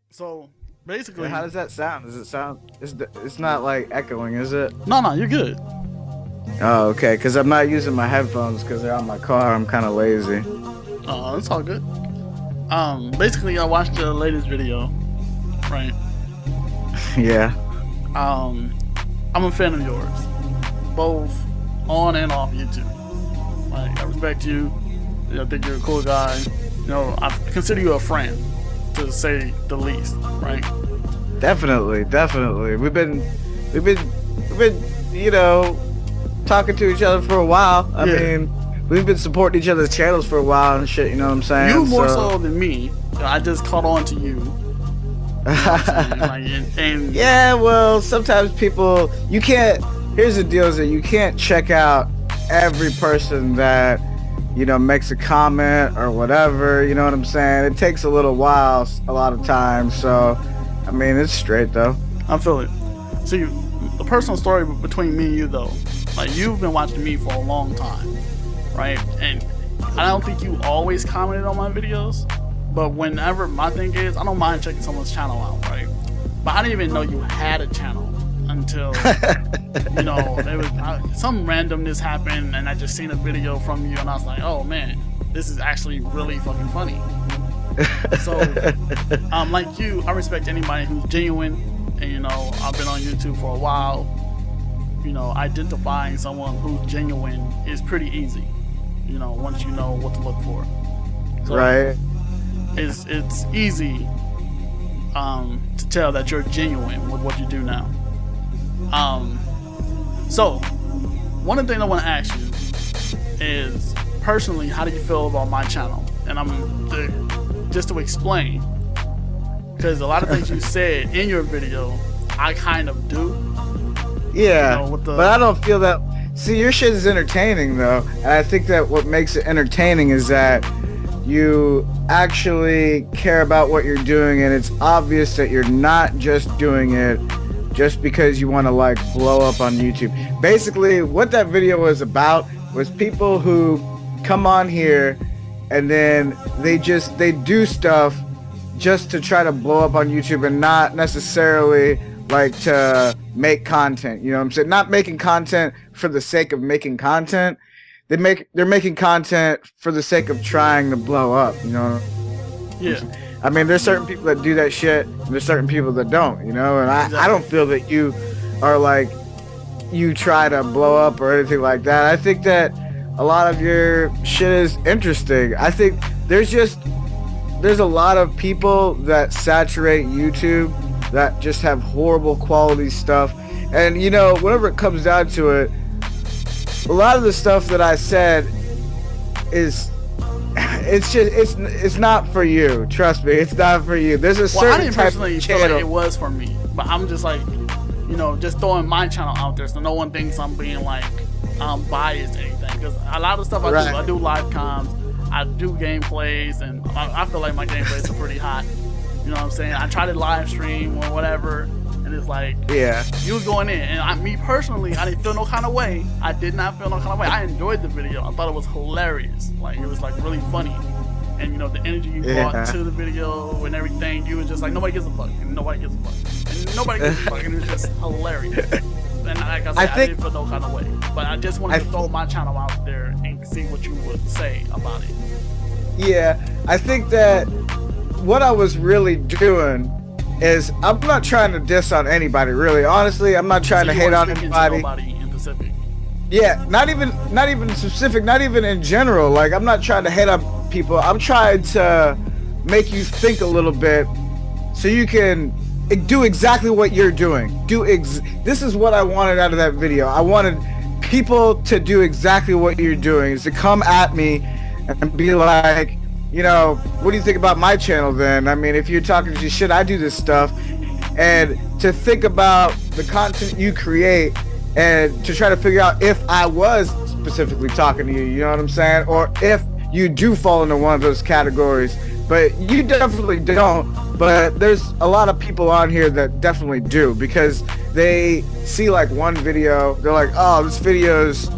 So basically, How does that sound? Does it sound? It's not like echoing, is it? no, you're good. Oh, okay. Because I'm not using my headphones because they're on my car. I'm kind of lazy. It's all good. Basically, I watched the latest video, right? Yeah. I'm a fan of yours, both on and off YouTube. Like, I respect you. I think you're a cool guy. I consider you a friend, to say the least, right? Definitely. We've been, talking to each other for a while. I mean, we've been supporting each other's channels for a while and shit. You know what I'm saying? You more so than me. I just caught on to you. Yeah, well, sometimes people, you can't. Here's the deal: is that you can't check out every person that makes a comment or whatever. You know what I'm saying? It takes a little while, a lot of times. So, I mean, it's straight though. I feel it. See, the personal story between me and you though, like, you've been watching me for a long time, right? And I don't think you always commented on my videos, but whenever, my thing is, I don't mind checking someone's channel out, right? But I didn't even know you had a channel until there was some randomness happened, and I just seen a video from you, and I was like, oh man, this is actually really fucking funny. So, like you, I respect anybody who's genuine, and I've been on YouTube for a while. Identifying someone who's genuine is pretty easy. Once you know what to look for. So right. It's easy to tell that you're genuine with what you do now. So one of the things I want to ask you is, personally, how do you feel about my channel? And just to explain, because a lot of things you said in your video, I kind of do. Yeah, but I don't feel that. See, your shit is entertaining though, and I think that what makes it entertaining is that you actually care about what you're doing, and it's obvious that you're not just doing it just because you want to like blow up on YouTube. Basically, what that video was about was people who come on here and then they do stuff just to try to blow up on YouTube, and not necessarily like to make content. You know what I'm saying? Not making content for the sake of making content. They're making content for the sake of trying to blow up, Yeah. I mean, there's certain people that do that shit, and there's certain people that don't, and Exactly. I don't feel that you are like, you try to blow up or anything like that. I think that a lot of your shit is interesting. I think there's a lot of people that saturate YouTube that just have horrible quality stuff, and whenever it comes down to it, a lot of the stuff that I said is, it's not for you. Trust me, it's not for you. There's a certain I didn't type personally of feel channel. like it was for me, but I'm just like, just throwing my channel out there so no one thinks I'm being like biased or anything, because a lot of stuff I do live comms, I do gameplays, and I feel like my gameplays are pretty hot. You know what I'm saying? I try to live stream or whatever, and it's like, Yeah. you was going in, and me personally, I didn't feel no kind of way. I did not feel no kind of way. I enjoyed the video. I thought it was hilarious. Like, it was like really funny, and the energy you brought to the video and everything, you was just like, nobody gives a fuck, and nobody gives a fuck, and nobody gives a fuck, and it was just hilarious. And like I said, I didn't feel no kind of way, but I just wanted to throw my channel out there and see what you would say about it. Yeah, I think that what I was really doing is, I'm not trying to diss on anybody, really. Honestly, I'm not trying to hate on anybody. Nobody in Pacific. Yeah, not even specific, not even in general. Like, I'm not trying to hate on people. I'm trying to make you think a little bit so you can do exactly what you're doing. This is what I wanted out of that video. I wanted people to do exactly what you're doing, is to come at me and be like, what do you think about my channel then? I mean, if you're talking to shit, I do this stuff. And to think about the content you create, and to try to figure out if I was specifically talking to you, you know what I'm saying? Or if you do fall into one of those categories. But you definitely don't. But there's a lot of people on here that definitely do, because they see like one video, they're like, oh, this video's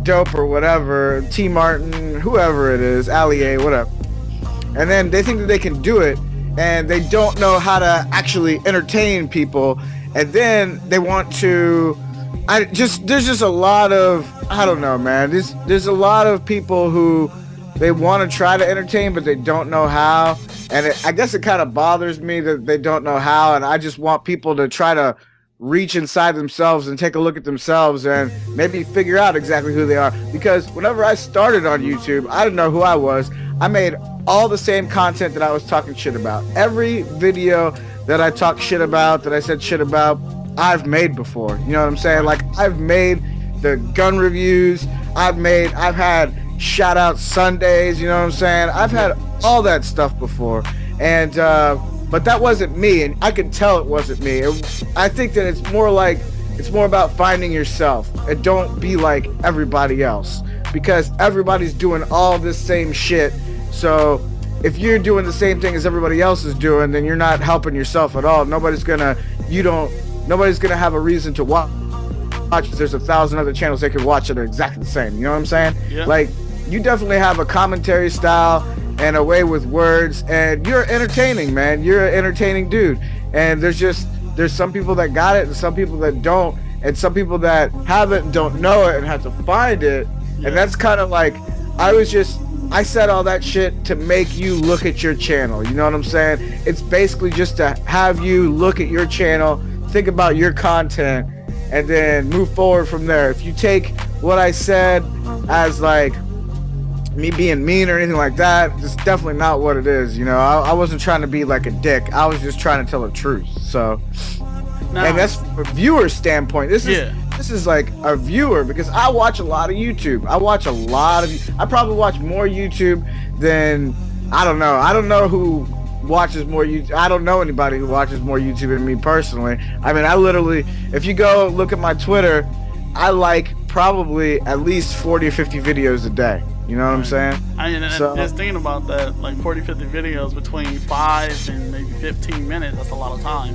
dope or whatever, T Martin, whoever it is, Ali A, whatever. And then they think that they can do it, and they don't know how to actually entertain people, and then they want to. There's just a lot of, I don't know, man. There's a lot of people who they want to try to entertain, but they don't know how. And I guess it kind of bothers me that they don't know how. And I just want people to try to reach inside themselves and take a look at themselves and maybe figure out exactly who they are. Because whenever I started on YouTube, I didn't know who I was. I made all the same content that I was talking shit about. Every video that I talked shit about, that I said shit about, I've made before. You know what I'm saying? Like, I've made the gun reviews. I've had shout out Sundays. You know what I'm saying? I've had all that stuff before. And, but that wasn't me. And I could tell it wasn't me. I think that it's more about finding yourself, and don't be like everybody else, because everybody's doing all this same shit. So if you're doing the same thing as everybody else is doing, then you're not helping yourself at all. Nobody's gonna have a reason to watch. There's 1,000 other channels they can watch that are exactly the same. You know what I'm saying? Yeah. Like, you definitely have a commentary style and a way with words, and you're entertaining, man. You're an entertaining dude. And there's some people that got it and some people that don't, and some people that have it and don't know it and have to find it. Yeah. And that's kind of like, I said all that shit to make you look at your channel. You know what I'm saying? It's basically just to have you look at your channel, think about your content, and then move forward from there. If you take what I said as like me being mean or anything like that, it's definitely not what it is. You know, I wasn't trying to be like a dick. I was just trying to tell the truth. So, and that's from a viewer standpoint. This is like a viewer, because I watch a lot of YouTube. I probably watch more YouTube than, I don't know who watches more YouTube. I don't know anybody who watches more YouTube than me personally. I mean, I literally, if you go look at my Twitter, I like probably at least 40 or 50 videos a day. You know what I'm saying? Just thinking about that, like 40, 50 videos between 5 and maybe 15 minutes, that's a lot of time.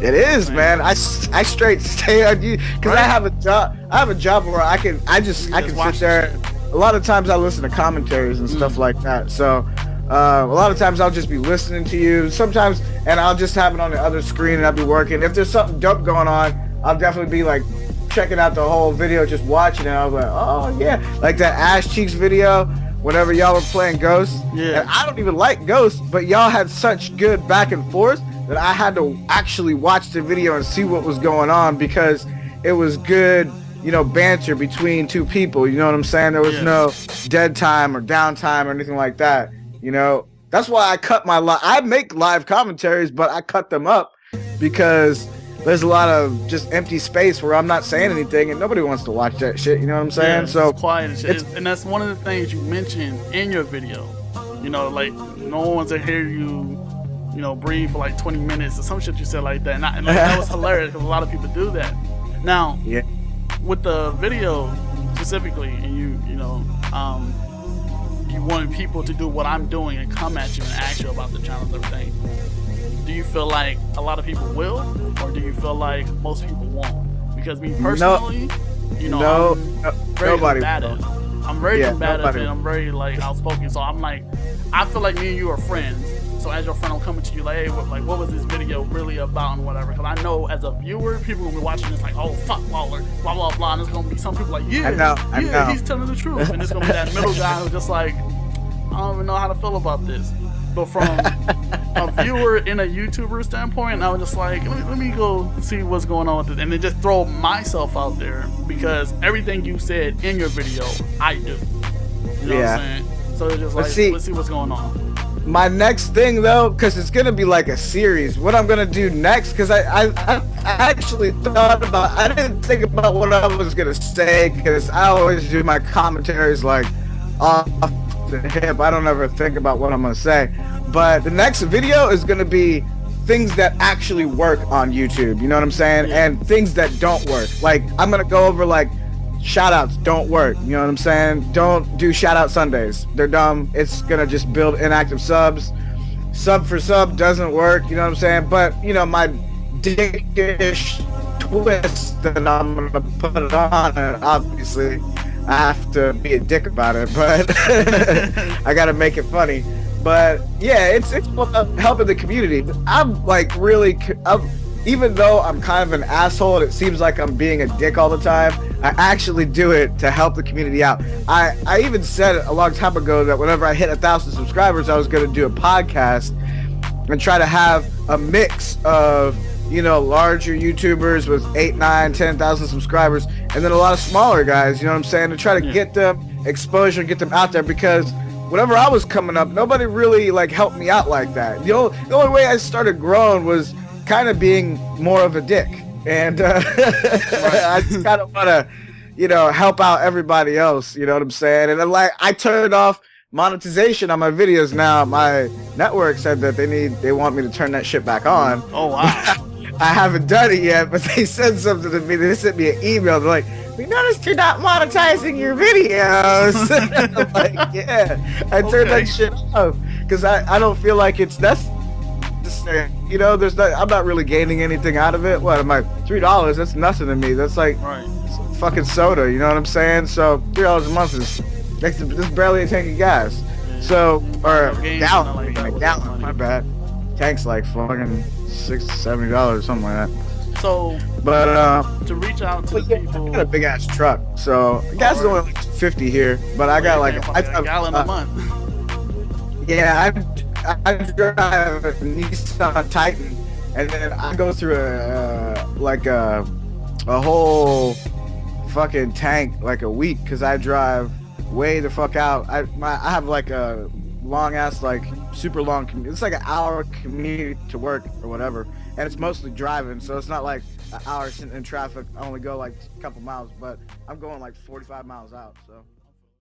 It is, man. I straight stay on you because I have a job. I have a job where I can sit there. A lot of times I listen to commentaries and stuff like that. So a lot of times I'll just be listening to you. Sometimes, and I'll just have it on the other screen and I'll be working. If there's something dope going on, I'll definitely be like checking out the whole video, just watching it. I was like, oh yeah, like that Ash Cheeks video. Whenever y'all were playing Ghost, and I don't even like Ghost, but y'all had such good back and forth that I had to actually watch the video and see what was going on, because it was good, you know, banter between two people. You know what I'm saying? There was no dead time or downtime or anything like that. You know, that's why I cut my I make live commentaries, but I cut them up because there's a lot of just empty space where I'm not saying anything and nobody wants to watch that shit. You know what I'm saying? Yeah, so it's quiet and shit. And that's one of the things you mentioned in your video. You know, like, no one wants to hear you, you know, breathe for like 20 minutes or some shit you said like that. And like, that was hilarious because a lot of people do that. Now, with the video specifically, and you know, you wanted people to do what I'm doing and come at you and ask you about the channel and everything. Do you feel like a lot of people will, or do you feel like most people won't? Because me personally, you know, I'm very combative. I'm very combative and I'm very like outspoken. So I'm like, I feel like me and you are friends. So as your friend, I'm coming to you like, hey, what was this video really about and whatever? Because I know as a viewer, people will be watching this like, oh fuck Lollar, blah blah blah. And there's gonna be some people like, I know. He's telling the truth, and there's gonna be that middle guy who's just like, I don't even know how to feel about this. But from a viewer in a YouTuber standpoint, I was just like, let me go see what's going on with it, and then just throw myself out there, because everything you said in your video, I do. You know what I'm saying? So it's just like, let's see what's going on. My next thing though, because it's gonna be like a series, what I'm gonna do next, because I actually thought about, I didn't think about what I was gonna say, because I always do my commentaries like off the hip. I don't ever think about what I'm gonna say. But the next video is gonna be things that actually work on YouTube, you know what I'm saying? And things that don't work. Like, I'm gonna go over like shoutouts don't work, you know what I'm saying? Don't do shoutout Sundays. They're dumb. It's gonna just build inactive subs. Sub for sub doesn't work, you know what I'm saying? But you know, my dickish twist that I'm gonna put it on, and obviously I have to be a dick about it, but I gotta make it funny. But yeah, it's about helping the community. I'm like really, even though I'm kind of an asshole and it seems like I'm being a dick all the time, I actually do it to help the community out. I even said a long time ago that whenever I hit 1,000 subscribers, I was going to do a podcast and try to have a mix of, you know, larger YouTubers with 8, 9, 10,000 subscribers, and then a lot of smaller guys, you know what I'm saying, to try to get them exposure, get them out there, because whenever I was coming up, nobody really like helped me out like that. The only way I started growing was kind of being more of a dick, and I just kind of want to, you know, help out everybody else, you know what I'm saying? And then like I turned off monetization on my videos now. My network said that they want me to turn that shit back on. Oh wow. I haven't done it yet, but they said something to me. They sent me an email. They're like, "We noticed you're not monetizing your videos." I'm like, yeah, I turned that shit off because I don't feel like it's necessary. You know, I'm not really gaining anything out of it. What am I? $3? That's nothing to me. That's like fucking soda. You know what I'm saying? So $3 a month is just barely a tank of gas. So or a gallon. A gallon. My bad. Tank's like fucking $60-70 or something like that. So, but to reach out to the people, I got a big ass truck, so gas is only like 50 here. But I got like a gallon a month. Yeah, I drive a Nissan Titan, and then I go through a whole fucking tank like a week because I drive way the fuck out. I have like a long ass, like super long commute. It's like an hour commute to work or whatever, and it's mostly driving, so it's not like an hour sitting in traffic. I only go like a couple miles, but I'm going like 45 miles out, so